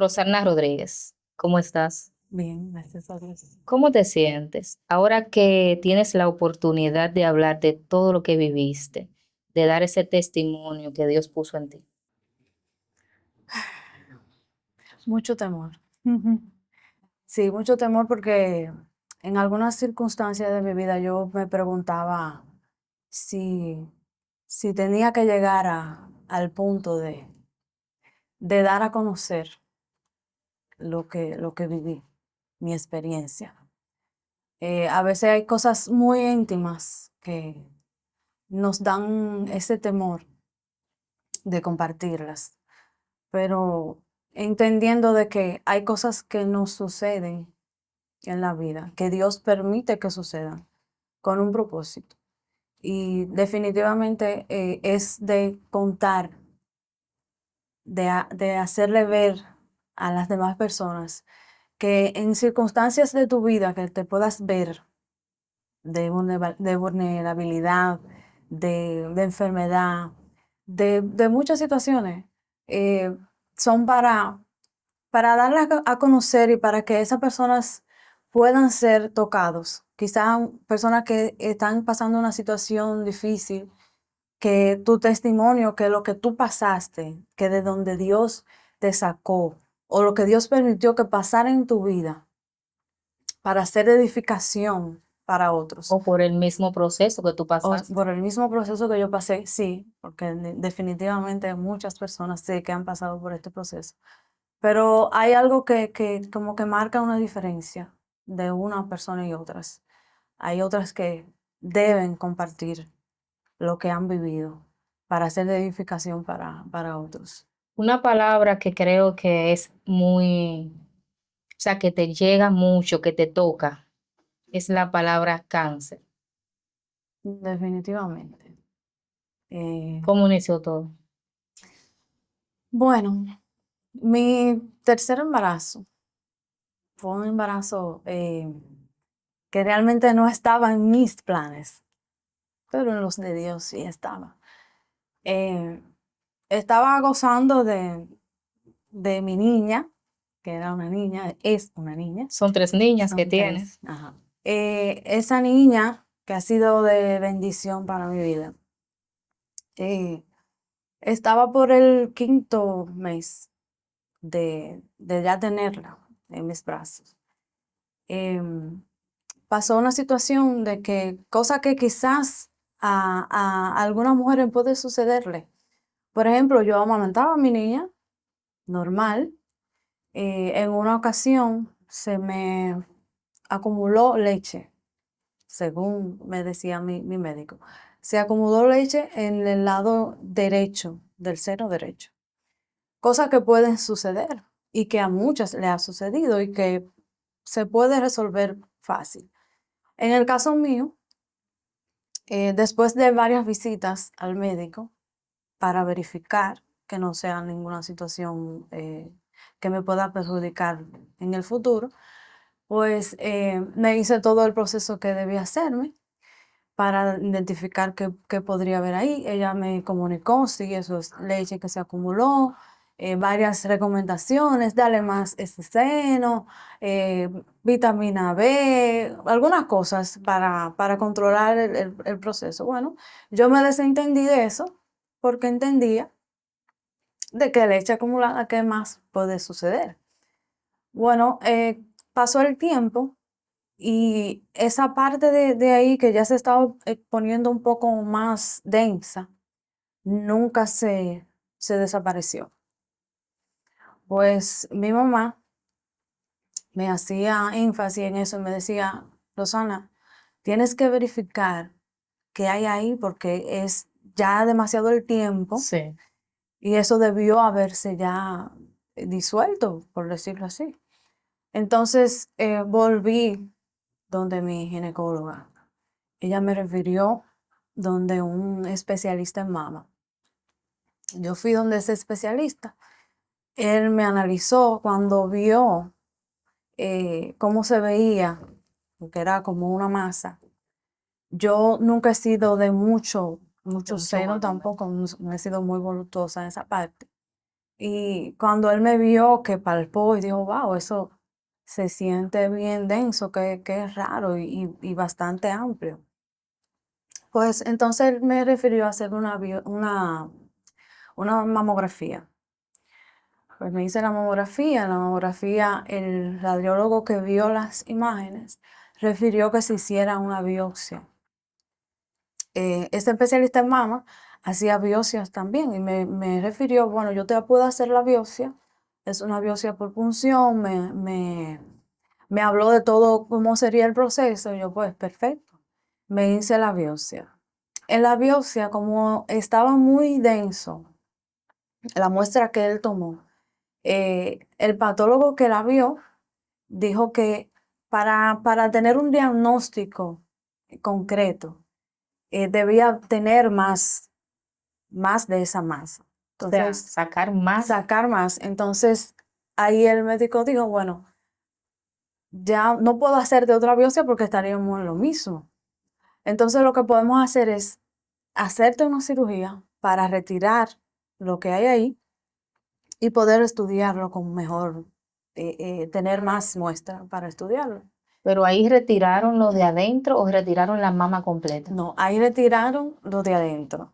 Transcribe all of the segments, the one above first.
Rosalna Rodríguez, ¿cómo estás? Bien, gracias a Dios. ¿Cómo te sientes ahora que tienes la oportunidad de hablar de todo lo que viviste, de dar ese testimonio que Dios puso en ti? Mucho temor. Ujú. Sí, mucho temor porque en algunas circunstancias de mi vida yo me preguntaba si, si tenía que llegar al punto de dar a conocer lo que viví, mi experiencia. A veces hay cosas muy íntimas que nos dan ese temor de compartirlas, pero entendiendo de que hay cosas que nos suceden en la vida, que Dios permite que sucedan con un propósito. Y definitivamente es de contar, de hacerle ver a las demás personas que en circunstancias de tu vida que te puedas ver de vulnerabilidad, de enfermedad, de muchas situaciones, eh, son para darlas a conocer y para que esas personas puedan ser tocados. Quizá personas que están pasando una situación difícil, que tu testimonio, que lo que tú pasaste, que de donde Dios te sacó, o lo que Dios permitió que pasara en tu vida, para hacer edificación para otros. O por el mismo proceso que tú O pasaste. por el mismo proceso que yo pasé, sí, porque definitivamente muchas personas sé que han pasado por este proceso. Pero hay algo que como que marca una diferencia de una persona y otras. Hay otras que deben compartir lo que han vivido para hacer de edificación para otros. Una palabra que creo que es muy, o sea, que te llega mucho, que te toca, es la palabra cáncer. Definitivamente. Eh, ¿Cómo inició todo? bueno, mi tercer embarazo fue un embarazo que realmente no estaba en mis planes, pero en los de Dios sí estaba. Eh, Estaba gozando de mi niña, que era una niña, es una niña, Son tres niñas que son tres. tienes. Ajá. Esa niña que ha sido de bendición para mi vida, eh, estaba por el quinto mes de ya tenerla en mis brazos. Em, Pasó una situación de que, cosa que quizás a algunas mujeres puede sucederle. Por ejemplo, yo amamantaba a mi niña, normal. En una ocasión se me acumuló leche, según me decía mi médico. Se acumuló leche en el lado derecho, del seno derecho. Cosas que pueden suceder y que a muchas le ha sucedido y que se puede resolver fácil. En el caso mío, después de varias visitas al médico para verificar que no sea ninguna situación que me pueda perjudicar en el futuro, pues me hice todo el proceso que debía hacerme para identificar qué podría haber ahí. Ella me comunicó, sí, eso es leche que se acumuló, varias recomendaciones, dale más este seno, vitamina B, algunas cosas para controlar el proceso. Bueno, yo me desentendí de eso porque entendía de que leche acumulada, ¿qué más puede suceder? Bueno, pasó el tiempo y esa parte de ahí que ya se estaba poniendo un poco más densa, nunca se desapareció. Pues mi mamá me hacía énfasis en eso y me decía, Rosana, tienes que verificar qué hay ahí porque es ya demasiado el tiempo Sí. y eso debió haberse ya disuelto, por decirlo así. Entonces volví donde mi ginecóloga. Ella me refirió donde un especialista en mama. Yo fui donde ese especialista. Él me analizó cuando vio cómo se veía, que era como una masa. Yo nunca he sido de mucho De mucho seno volumen. tampoco, no he sido muy voluptuosa en esa parte. Y cuando él me vio que palpó y dijo, wow, eso se siente bien denso, que es raro y bastante amplio. Pues entonces él me refirió a hacer una mamografía. Pues me hice la mamografía, el radiólogo que vio las imágenes refirió que se hiciera una biopsia. Este especialista en mama hacía biopsias también y me refirió, bueno, yo te puedo hacer la biopsia, es una biopsia por punción, me habló de todo cómo sería el proceso, y yo pues perfecto, me hice la biopsia. En la biopsia, como estaba muy denso, la muestra que él tomó, el patólogo que la vio dijo que para tener un diagnóstico concreto, debía tener más de esa masa. O sea, Entonces, sacar más. sacar más. Entonces, ahí el médico dijo, bueno, ya no puedo hacerte otra biopsia porque estaríamos en lo mismo. Entonces, lo que podemos hacer es hacerte una cirugía para retirar lo que hay ahí y poder estudiarlo con mejor, tener más muestra para estudiarlo. Pero ahí retiraron lo de adentro o retiraron la mama completa. No, ahí retiraron lo de adentro.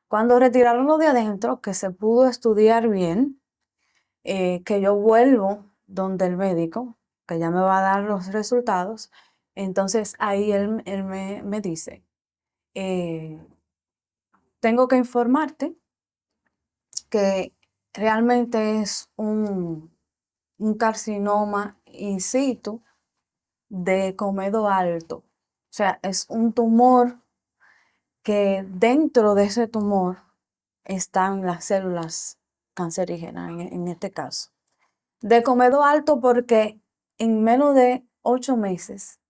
Cuando retiraron lo de adentro, que se pudo estudiar bien, que yo vuelvo donde el médico, que ya me va a dar los resultados, entonces ahí él me dice, eh, tengo que informarte que realmente es un carcinoma in situ de comedo alto. O sea, es un tumor que dentro de ese tumor están las células cancerígenas en este caso. De comedo alto porque en menos de 8 meses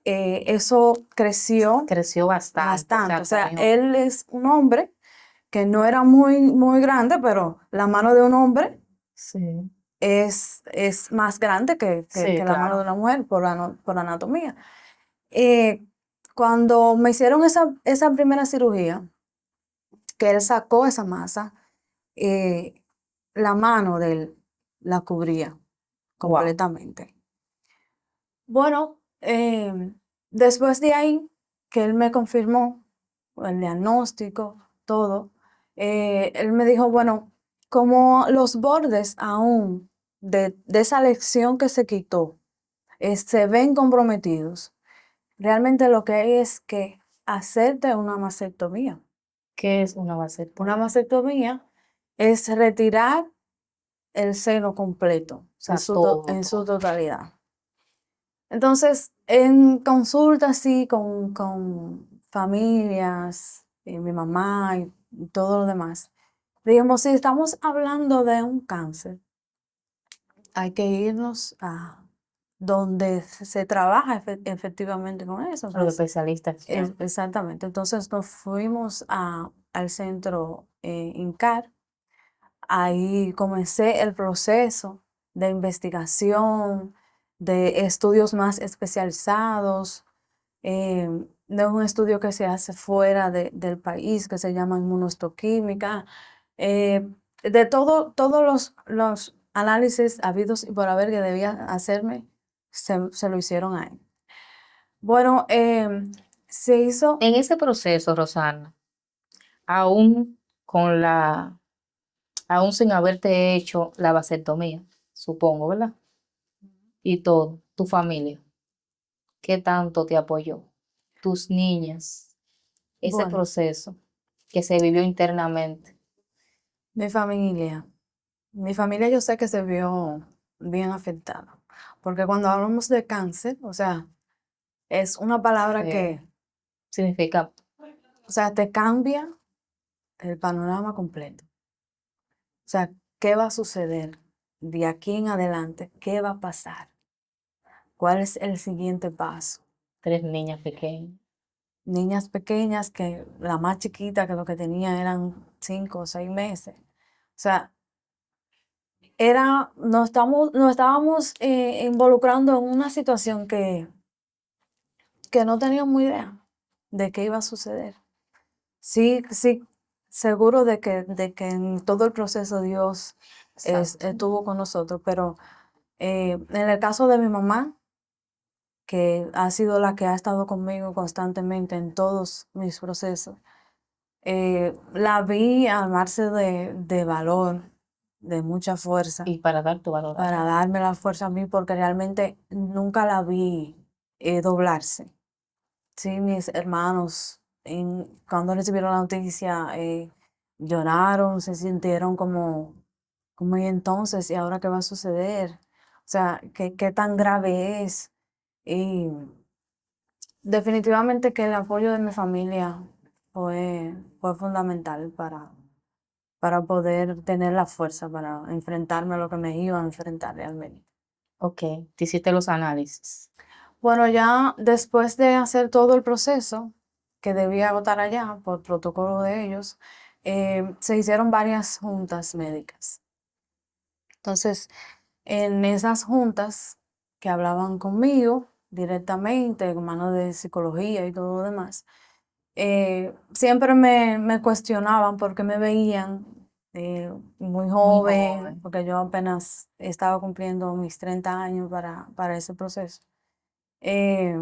eso creció Creció bastante. bastante. O sea, comió. él es un hombre que no era muy grande, pero la mano de un hombre Sí, es más grande sí, que la mano de claro. una mujer por anatomía. Eh, Cuando me hicieron esa primera cirugía, que él sacó esa masa, eh, la mano de él la cubría Wow. completamente. Bueno, después de ahí, que él me confirmó el diagnóstico, todo, él me dijo, bueno, como los bordes aún de esa lección que se quitó, se ven comprometidos, realmente lo que hay es que hacerte una mastectomía. ¿Qué es una vasectomía? Una mastectomía es retirar el seno completo, O sea, todo, en su todo. totalidad. Entonces, en consulta así con familias, mi mamá y todo lo demás, digamos, si estamos hablando de un cáncer, hay que irnos a donde se trabaja efectivamente con eso, Los pues, especialistas ya. exactamente. Entonces nos fuimos al centro INCAR. Ahí comencé el proceso de investigación, de estudios más especializados, de un estudio que se hace fuera del país, que se llama inmunohistoquímica, de todos los análisis habidos y por haber que debía hacerme, se lo hicieron a él. Bueno, se hizo, En ese proceso, Rosana, aún con la, aún sin haberte hecho la vasectomía, supongo, ¿verdad? Y todo, tu familia, ¿qué tanto te apoyó? Tus niñas, ese bueno, proceso que se vivió internamente. mi familia. Mi familia yo sé que se vio bien afectada, porque cuando hablamos de cáncer, o sea, es una palabra que, Significa, o sea, te cambia el panorama completo. O sea, ¿qué va a suceder de aquí en adelante? ¿Qué va a pasar? ¿Cuál es el siguiente paso? 3 niñas pequeñas. Niñas pequeñas que la más chiquita que lo que tenía eran 5 o 6 meses. O sea, nos estábamos involucrando en una situación que no teníamos idea de qué iba a suceder. Sí, sí, seguro de que en todo el proceso Dios Exacto. estuvo con nosotros, pero en el caso de mi mamá, que ha sido la que ha estado conmigo constantemente en todos mis procesos, la vi armarse de valor, de mucha fuerza, Y para dar tu valor para también. darme la fuerza a mí, porque realmente nunca la vi doblarse. Sí, mis hermanos, cuando recibieron la noticia, lloraron, se sintieron como, ¿y entonces? ¿Y ahora qué va a suceder? O sea, ¿qué tan grave es? Y definitivamente que el apoyo de mi familia fue fundamental para poder tener la fuerza para enfrentarme a lo que me iba a enfrentar realmente. Ok, te hiciste los análisis. Bueno, ya después de hacer todo el proceso que debía agotar allá por protocolo de ellos, se hicieron varias juntas médicas. Entonces, en esas juntas que hablaban conmigo directamente, con mano de psicología y todo lo demás, siempre me cuestionaban porque me veían muy Muy joven, joven. porque yo apenas estaba cumpliendo mis 30 años para ese proceso. eh,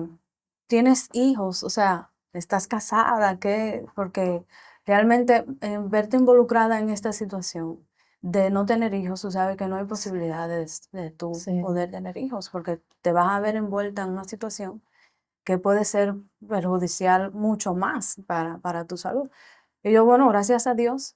Tienes hijos, o sea, estás casada, ¿qué? Porque realmente verte involucrada en esta situación de no tener hijos, tú sabes que no hay posibilidades de tú Sí. poder tener hijos, porque te vas a ver envuelta en una situación que puede ser perjudicial mucho más para tu salud. Y yo, bueno, gracias a Dios,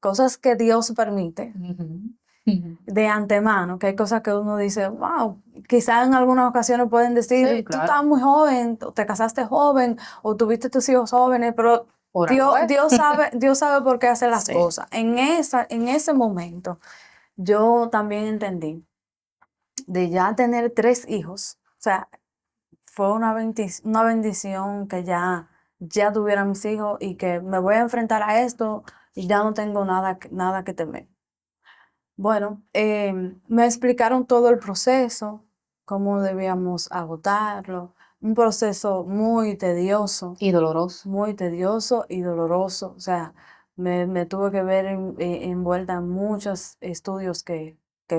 cosas que Dios permite Ujú. Ujú. de antemano, que hay cosas que uno dice, wow, quizás en algunas ocasiones pueden Sí, decir, tú claro. estabas muy joven, o te casaste joven, o tuviste tus hijos jóvenes, pero Por algo Dios, es. Dios sabe por qué hace las Sí. cosas. En ese momento, yo también entendí de ya tener 3 hijos, o sea, fue una bendición que ya tuviera mis hijos y que me voy a enfrentar a esto y ya no tengo nada que temer. Bueno, me explicaron todo el proceso, cómo debíamos agotarlo, un proceso Y doloroso. muy tedioso y doloroso. O sea, me tuve que ver envuelta en muchos estudios que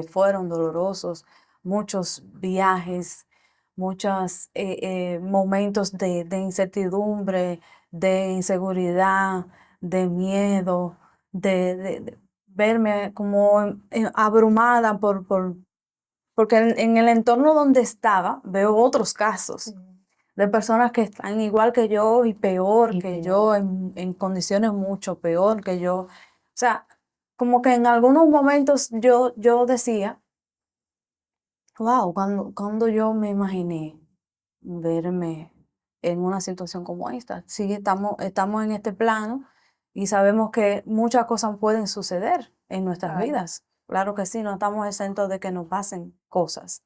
fueron dolorosos, muchos viajes, muchos momentos de incertidumbre, de inseguridad, de miedo, de verme como abrumada porque en el entorno donde estaba veo otros casos de personas que están igual que yo y peor Y que peor. yo, en condiciones mucho peor que yo. O sea, como que en algunos momentos yo decía, wow, cuando yo me imaginé verme en una situación como esta. Sí, estamos en este plano y sabemos que muchas cosas pueden suceder en nuestras Claro. vidas. Claro que sí, no estamos exentos de que nos pasen cosas.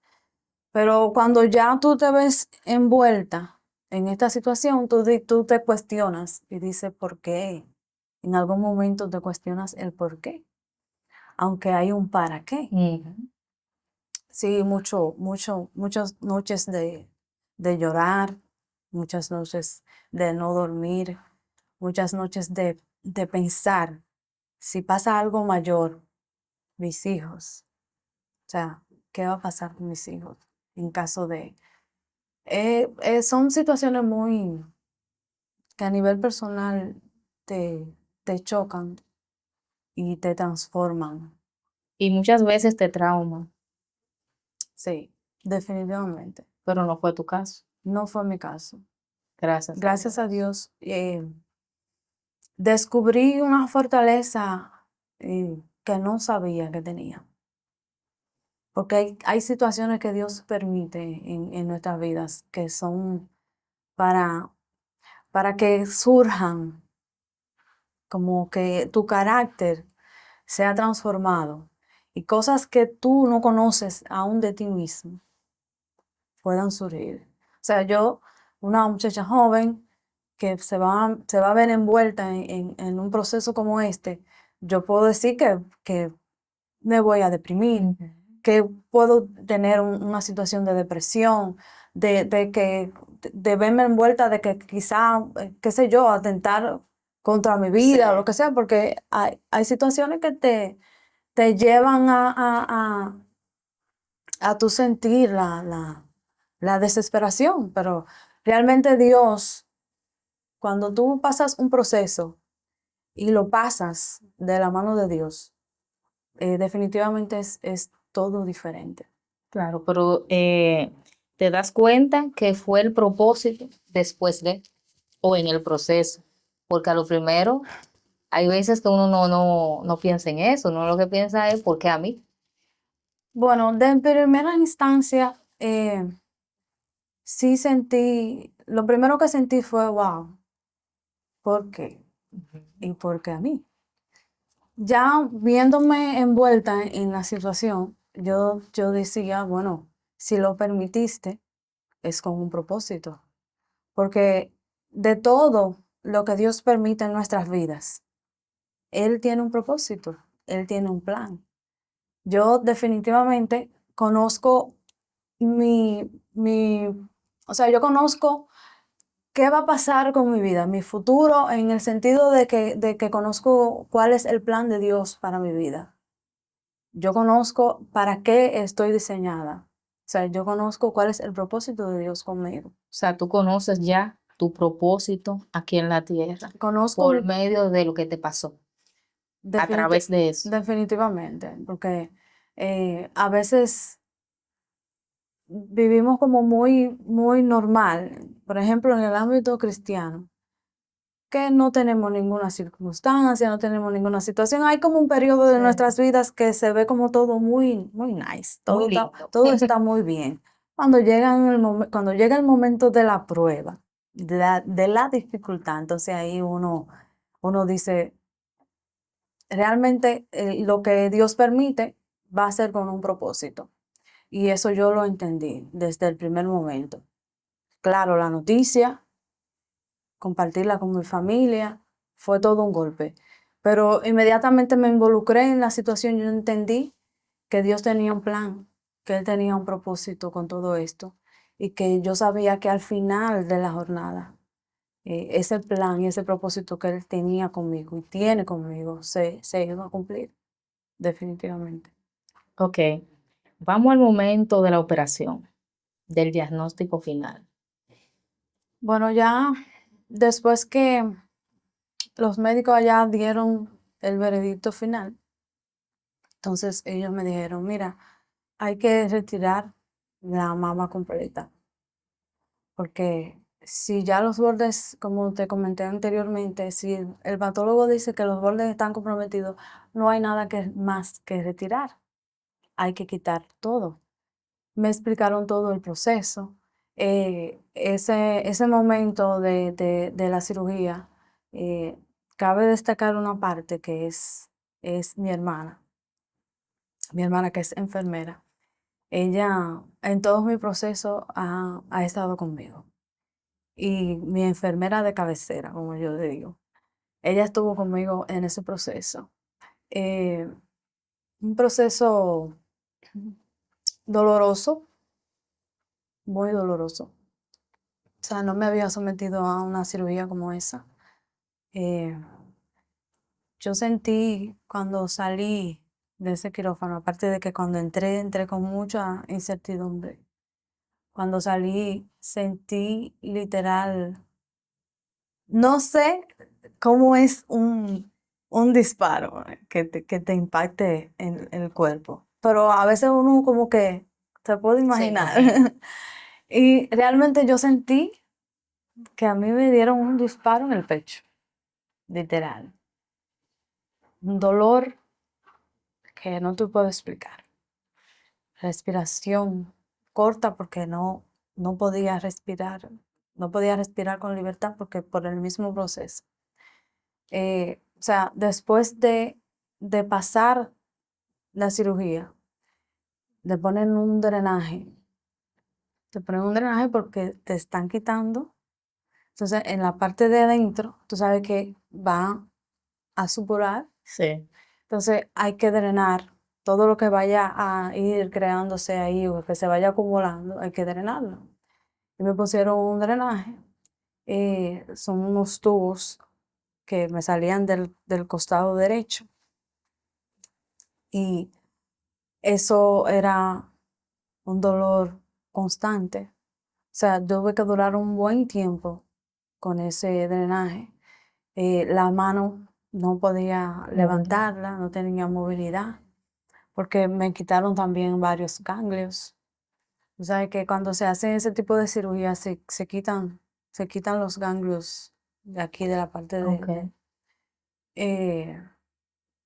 Pero cuando ya tú te ves envuelta en esta situación, tú te cuestionas y dices, ¿por qué? En algún momento te cuestionas el por qué, aunque hay un para qué. Ujú. Sí, muchas noches de llorar, muchas noches de no dormir, muchas noches de pensar, si pasa algo mayor, mis hijos, o sea, ¿qué va a pasar con mis hijos en caso de... son situaciones muy que a nivel personal te, te chocan y te transforman. Y muchas veces te trauma, Sí, definitivamente. pero no fue tu caso. No fue mi caso. Gracias a Gracias a Dios. Dios, descubrí una fortaleza que no sabía que tenía. Porque hay situaciones que Dios permite en nuestras vidas que son para, para que surjan, como que tu carácter sea transformado y cosas que tú no conoces aún de ti mismo puedan surgir. O sea, yo, una muchacha joven que se va a ver envuelta en un proceso como este, yo puedo decir que me voy a deprimir, Ujú. que puedo tener una situación de depresión, de verme envuelta, de que quizá, qué sé yo, atentar contra mi vida o lo Sí. que sea, porque hay situaciones que te llevan a tu sentir la desesperación, pero realmente Dios, cuando tú pasas un proceso y lo pasas de la mano de Dios, definitivamente es todo diferente. Claro, pero te das cuenta que fue el propósito después de o en el proceso, porque a lo primero hay veces que uno no piensa en eso, uno lo que piensa es ¿por qué a mí? Bueno, de primera instancia, sí sentí, lo primero que sentí fue, wow, ¿por qué? Ujú. ¿Y por qué a mí? Ya viéndome envuelta en la situación, yo decía, bueno, si lo permitiste, es con un propósito, porque de todo lo que Dios permite en nuestras vidas, Él tiene un propósito, Él tiene un plan. Yo definitivamente conozco mi, o sea, yo conozco qué va a pasar con mi vida, mi futuro, en el sentido de que conozco cuál es el plan de Dios para mi vida. Yo conozco para qué estoy diseñada. O sea, yo conozco cuál es el propósito de Dios conmigo. O sea, tú conoces ya tu propósito aquí en la tierra Conozco por medio de lo que te pasó, a definiti- través de eso. definitivamente, porque a veces vivimos como muy normal. Por ejemplo, en el ámbito cristiano, que no tenemos ninguna circunstancia, no tenemos ninguna situación. Hay como un periodo de Sí. nuestras vidas que se ve como todo muy nice, Muy lindo. todo está muy bien. Cuando llega el momento de la prueba, de la dificultad, entonces ahí uno dice, realmente lo que Dios permite va a ser con un propósito. Y eso yo lo entendí desde el primer momento. Claro, la noticia, compartirla con mi familia, fue todo un golpe. Pero inmediatamente me involucré en la situación, yo entendí que Dios tenía un plan, que Él tenía un propósito con todo esto y que yo sabía que al final de la jornada, ese plan y ese propósito que Él tenía conmigo y tiene conmigo se iba a cumplir, definitivamente. Ok, vamos al momento de la operación, del diagnóstico final. Bueno, ya después que los médicos allá dieron el veredicto final, entonces ellos me dijeron, mira, hay que retirar la mama completa, porque si ya los bordes, como te comenté anteriormente, si el patólogo dice que los bordes están comprometidos, no hay nada más que retirar, hay que quitar todo. Me explicaron todo el proceso. Ese momento de la cirugía, eh, cabe destacar una parte que es mi hermana que es enfermera. Ella en todo mi proceso ha estado conmigo. Y mi enfermera de cabecera, como yo le digo. Ella estuvo conmigo en ese proceso. Eh, un proceso doloroso, muy doloroso. O sea, no me había sometido a una cirugía como esa. Eh, yo sentí cuando salí de ese quirófano, aparte de que cuando entré con mucha incertidumbre. Cuando salí, sentí literal, no sé cómo es un disparo que te impacte en el cuerpo, pero a veces uno como que se puede Se imaginar. imagina. Y realmente yo sentí que a mí me dieron un disparo en el pecho, literal. Un dolor que no te puedo explicar. Respiración corta porque no podía respirar. No podía respirar con libertad porque por el mismo proceso. O sea, después de pasar la cirugía, te ponen un drenaje. Te ponen un drenaje porque te están quitando. Entonces, en la parte de adentro, tú sabes que va a supurar. Sí. Entonces, hay que drenar todo lo que vaya a ir creándose ahí o que se vaya acumulando, hay que drenarlo. Y me pusieron un drenaje. Son unos tubos que me salían del costado derecho. Y eso era un dolor constante. O sea, tuve que durar un buen tiempo con ese drenaje. La mano no podía Movilidad. levantarla, no tenía movilidad, porque me quitaron también varios ganglios. O sea, que cuando se hace ese tipo de cirugía se quitan los ganglios de aquí, de la parte Ok. eh,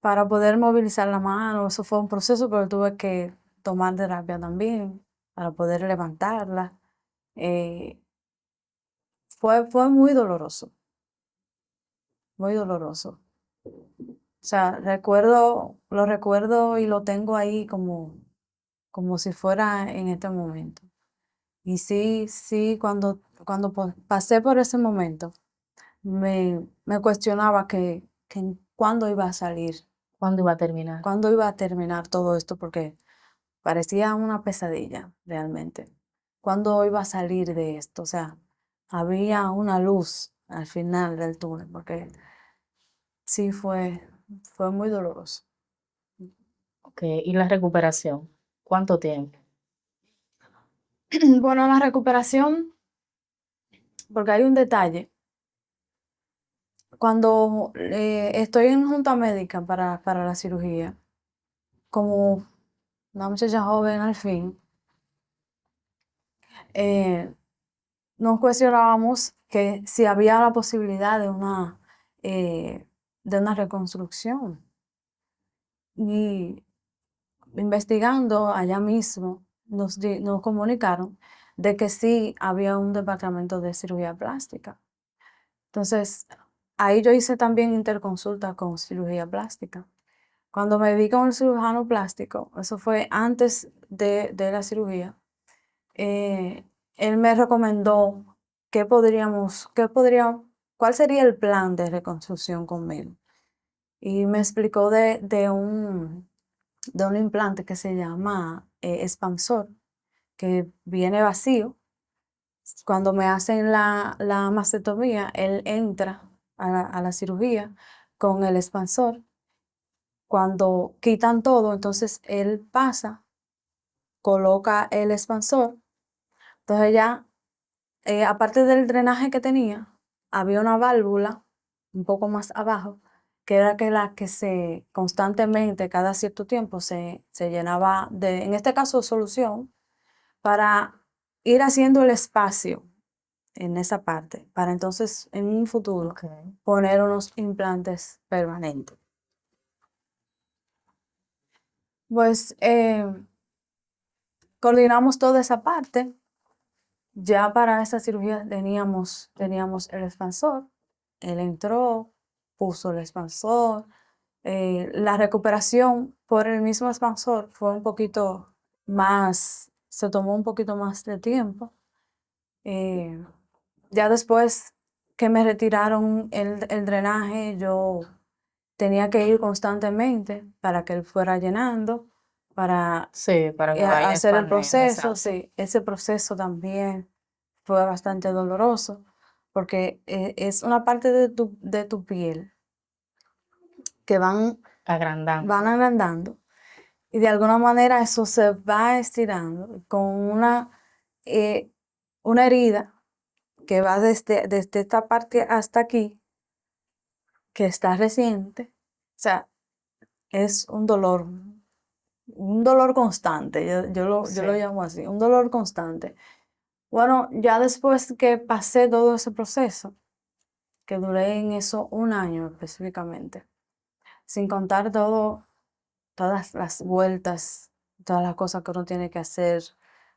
para poder movilizar la mano. Eso fue un proceso, pero tuve que tomar terapia también para poder levantarla. Eh, fue muy doloroso, muy doloroso. O sea, lo recuerdo y lo tengo ahí como si fuera en este momento. Y sí, sí, cuando pasé por ese momento, me cuestionaba que cuándo iba a salir, ¿Cuándo iba a terminar? cuándo iba a terminar todo esto, porque parecía una pesadilla realmente. ¿Cuándo iba a salir de esto? O sea, había una luz al final del túnel, porque sí fue muy doloroso. Ok. ¿Y la recuperación? ¿Cuánto tiempo? Bueno, la recuperación, porque hay un detalle. Cuando estoy en junta médica para la cirugía, como una muchacha joven al fin, eh, nos cuestionábamos que si había la posibilidad de una reconstrucción. Y investigando allá mismo, nos comunicaron de que sí había un departamento de cirugía plástica. Entonces, ahí yo hice también interconsulta con cirugía plástica. Cuando me vi con el cirujano plástico, eso fue antes de la cirugía, él me recomendó cuál sería el plan de reconstrucción conmigo. Y me explicó de un implante que se llama expansor, que viene vacío. Cuando me hacen la mastectomía, él entra a la cirugía con el expansor. Cuando quitan todo, entonces él pasa, coloca el expansor. Entonces ya, aparte del drenaje que tenía, había una válvula un poco más abajo, que era la que se constantemente, cada cierto tiempo, se llenaba en este caso, solución, para ir haciendo el espacio en esa parte, para entonces en un futuro Ok. poner unos implantes permanentes. Pues coordinamos toda esa parte. Ya para esa cirugía teníamos el expansor. Él entró, puso el expansor. La recuperación por el mismo expansor fue un poquito más, se tomó un poquito más de tiempo. Ya después que me retiraron el drenaje, yo tenía que ir constantemente para que él fuera llenando, para Sí, para que vaya hacer el expandiendo, proceso. exacto. Sí, ese proceso también fue bastante doloroso, porque es una parte de tu piel que van Agrandando. agrandando, y de alguna manera eso se va estirando con eh, una herida que va desde esta parte hasta aquí, que está reciente. O sea, es un dolor constante, yo lo Sí. llamo así, un dolor constante. Bueno, ya después que pasé todo ese proceso, que duré en eso un año específicamente, sin contar todas las vueltas, todas las cosas que uno tiene que hacer,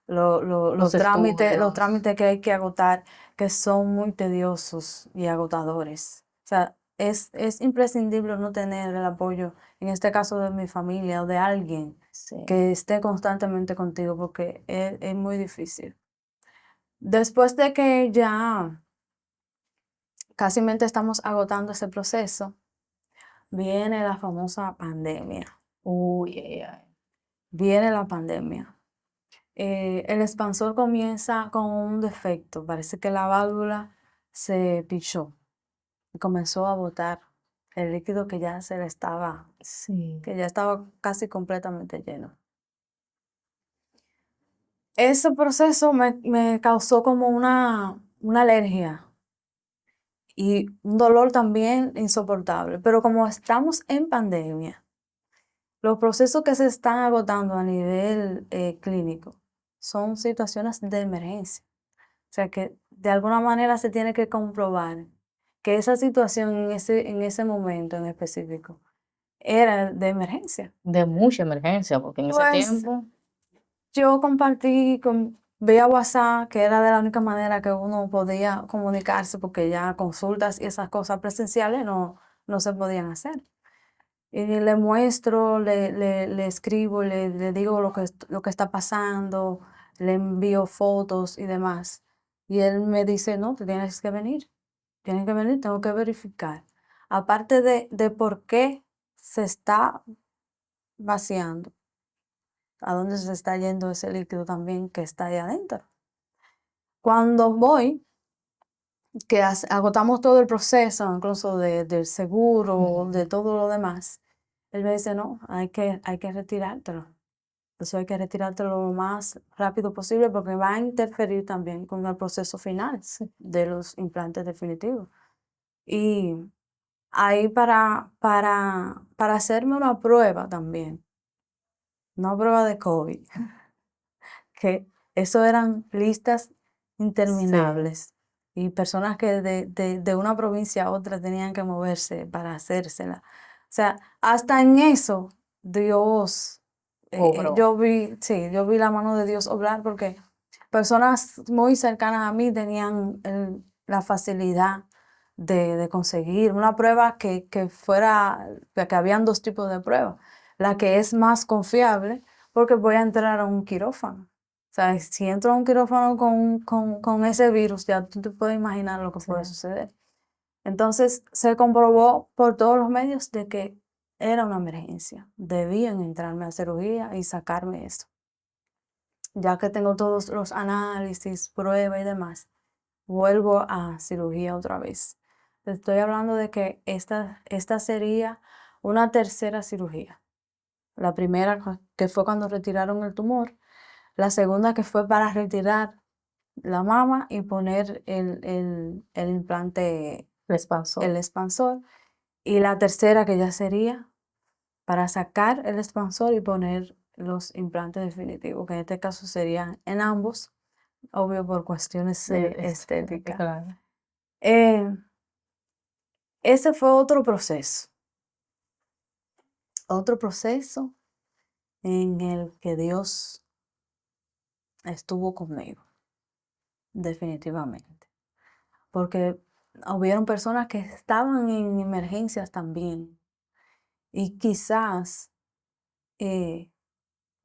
Los los estudios. trámites que hay que agotar, que son muy tediosos y agotadores. O sea, es imprescindible no tener el apoyo, en este caso de mi familia o de alguien Sí. que esté constantemente contigo, porque es muy difícil. Después de que ya casi estamos agotando ese proceso, viene la famosa pandemia. Uy, ay, ay. Viene la pandemia. El expansor comienza con un defecto. Parece que la válvula se pichó. y comenzó a botar el líquido que ya Sí. que ya estaba casi completamente lleno. Ese proceso me causó como una alergia y un dolor también insoportable. Pero como estamos en pandemia, los procesos que se están agotando a nivel clínico son situaciones de emergencia. O sea que de alguna manera se tiene que comprobar que esa situación en ese momento en específico era de emergencia. De mucha emergencia, porque en ese Pues tiempo, yo compartí vía WhatsApp, que era de la única manera que uno podía comunicarse, porque ya consultas y esas cosas presenciales no se podían hacer. Y le muestro, le escribo, le digo lo que está pasando, le envío fotos y demás. Y él me dice, no, tú tienes que venir, tengo que verificar. Aparte de por qué se está vaciando, a dónde se está yendo ese líquido también que está ahí adentro. Cuando voy, que agotamos todo el proceso, incluso del seguro, de todo lo demás, él me dice, no, hay que retirártelo. Eso hay que retirártelo lo más rápido posible porque va a interferir también con el proceso final de los implantes definitivos. Y ahí para hacerme una prueba también, una prueba de COVID, que eso eran listas sí, interminables y personas que de una provincia a otra tenían que moverse para hacérsela. O sea, hasta en eso Dios, obró. yo vi la mano de Dios obrar porque personas muy cercanas a mí tenían la facilidad de conseguir una prueba que fuera, que habían dos tipos de pruebas. La que es más confiable porque voy a entrar a un quirófano. O sea, si entro a un quirófano con ese virus, ya tú te puedes imaginar lo que Sí. puede suceder. Entonces, se comprobó por todos los medios de que era una emergencia. Debían entrarme a cirugía y sacarme eso. Ya que tengo todos los análisis, pruebas y demás, vuelvo a cirugía otra vez. Te estoy hablando de que esta sería una tercera cirugía. La primera que fue cuando retiraron el tumor, la segunda que fue para retirar la mama y poner el implante, El expansor. el expansor, y la tercera que ya sería para sacar el expansor y poner los implantes definitivos, que en este caso serían en ambos, obvio por cuestiones estéticas. Claro. Eh, ese fue otro proceso en el que Dios estuvo conmigo, definitivamente. Porque hubieron personas que estaban en emergencias también y quizás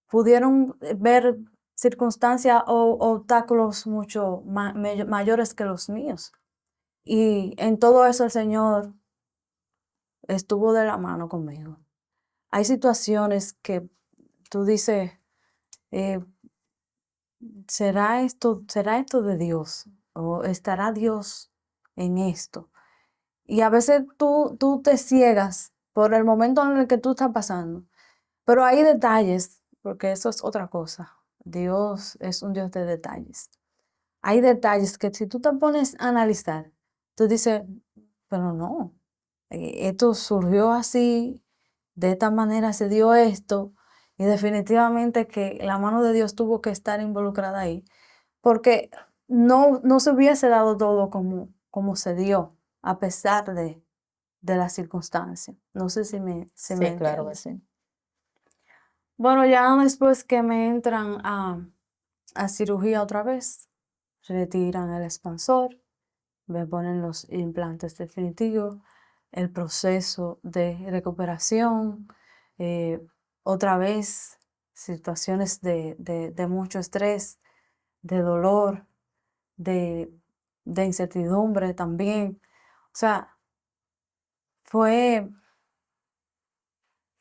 pudieron ver circunstancias o obstáculos mucho mayores que los míos. Y en todo eso el Señor estuvo de la mano conmigo. Hay situaciones que tú dices, eh, será esto de Dios? ¿O estará Dios en esto? Y a veces tú te ciegas por el momento en el que tú estás pasando. Pero hay detalles, porque eso es otra cosa. Dios es un Dios de detalles. Hay detalles que si tú te pones a analizar, tú dices, pero no, esto surgió así, de esta manera se dio esto, y definitivamente que la mano de Dios tuvo que estar involucrada ahí, porque no se hubiese dado todo como se dio, a pesar de las circunstancias. No sé si me Sí, claro que entiendes. sí. Bueno, ya después que me entran a cirugía otra vez, retiran el expansor, me ponen los implantes definitivos, el proceso de recuperación, eh, otra vez situaciones de mucho estrés, de dolor, de, de incertidumbre también. O sea, fue,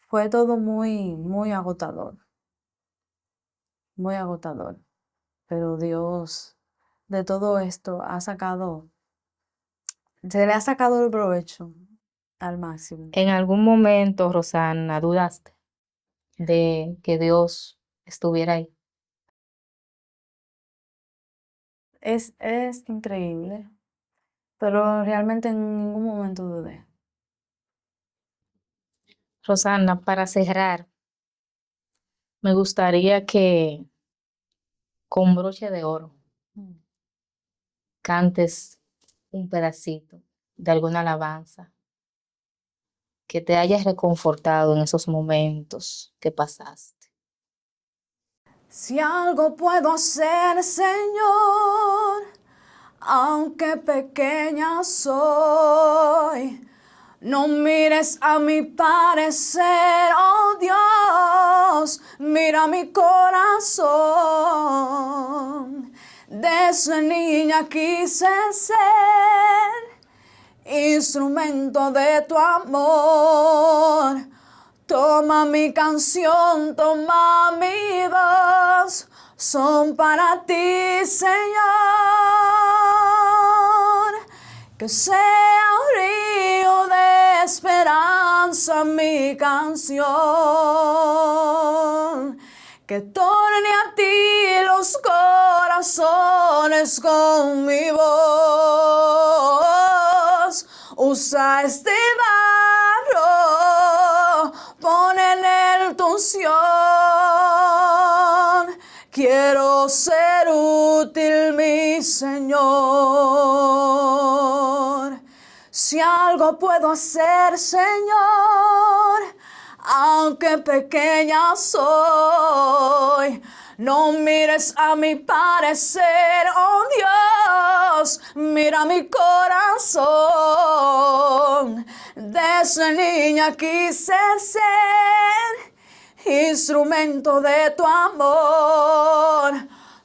fue todo muy agotador, muy agotador. Pero Dios de todo esto ha sacado Se le ha sacado el provecho al máximo. ¿En algún momento, Rosana, dudaste de que Dios estuviera ahí? Es increíble, pero realmente en ningún momento dudé. Rosana, para cerrar, me gustaría que con broche de oro Mm. cantes un pedacito de alguna alabanza que te haya reconfortado en esos momentos que pasaste. Si algo puedo hacer, Señor, aunque pequeña soy, no mires a mi parecer, oh Dios, mira mi corazón. Desde niña quise ser instrumento de tu amor. Toma mi canción, toma mi voz, son para ti, Señor. Que sea un río de esperanza mi canción. Que torne a ti los corazones con mi voz. Usa este barro, pon en él tu unción. Quiero ser útil, mi Señor. Si algo puedo hacer, Señor, aunque pequeña soy, no mires a mi parecer, oh Dios, mira mi corazón. Desde niña quise ser instrumento de tu amor.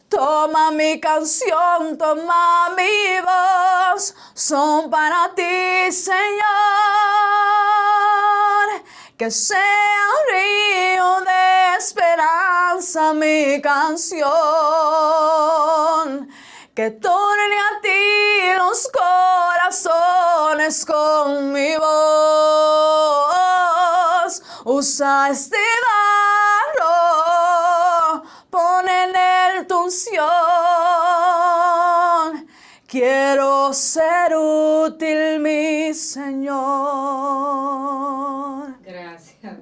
Toma mi canción, toma mi voz, son para ti, Señor. Que sea un río de esperanza mi canción. Que torne a ti los corazones con mi voz. Usa este barro, pon en él tu unción. Quiero ser útil, mi Señor.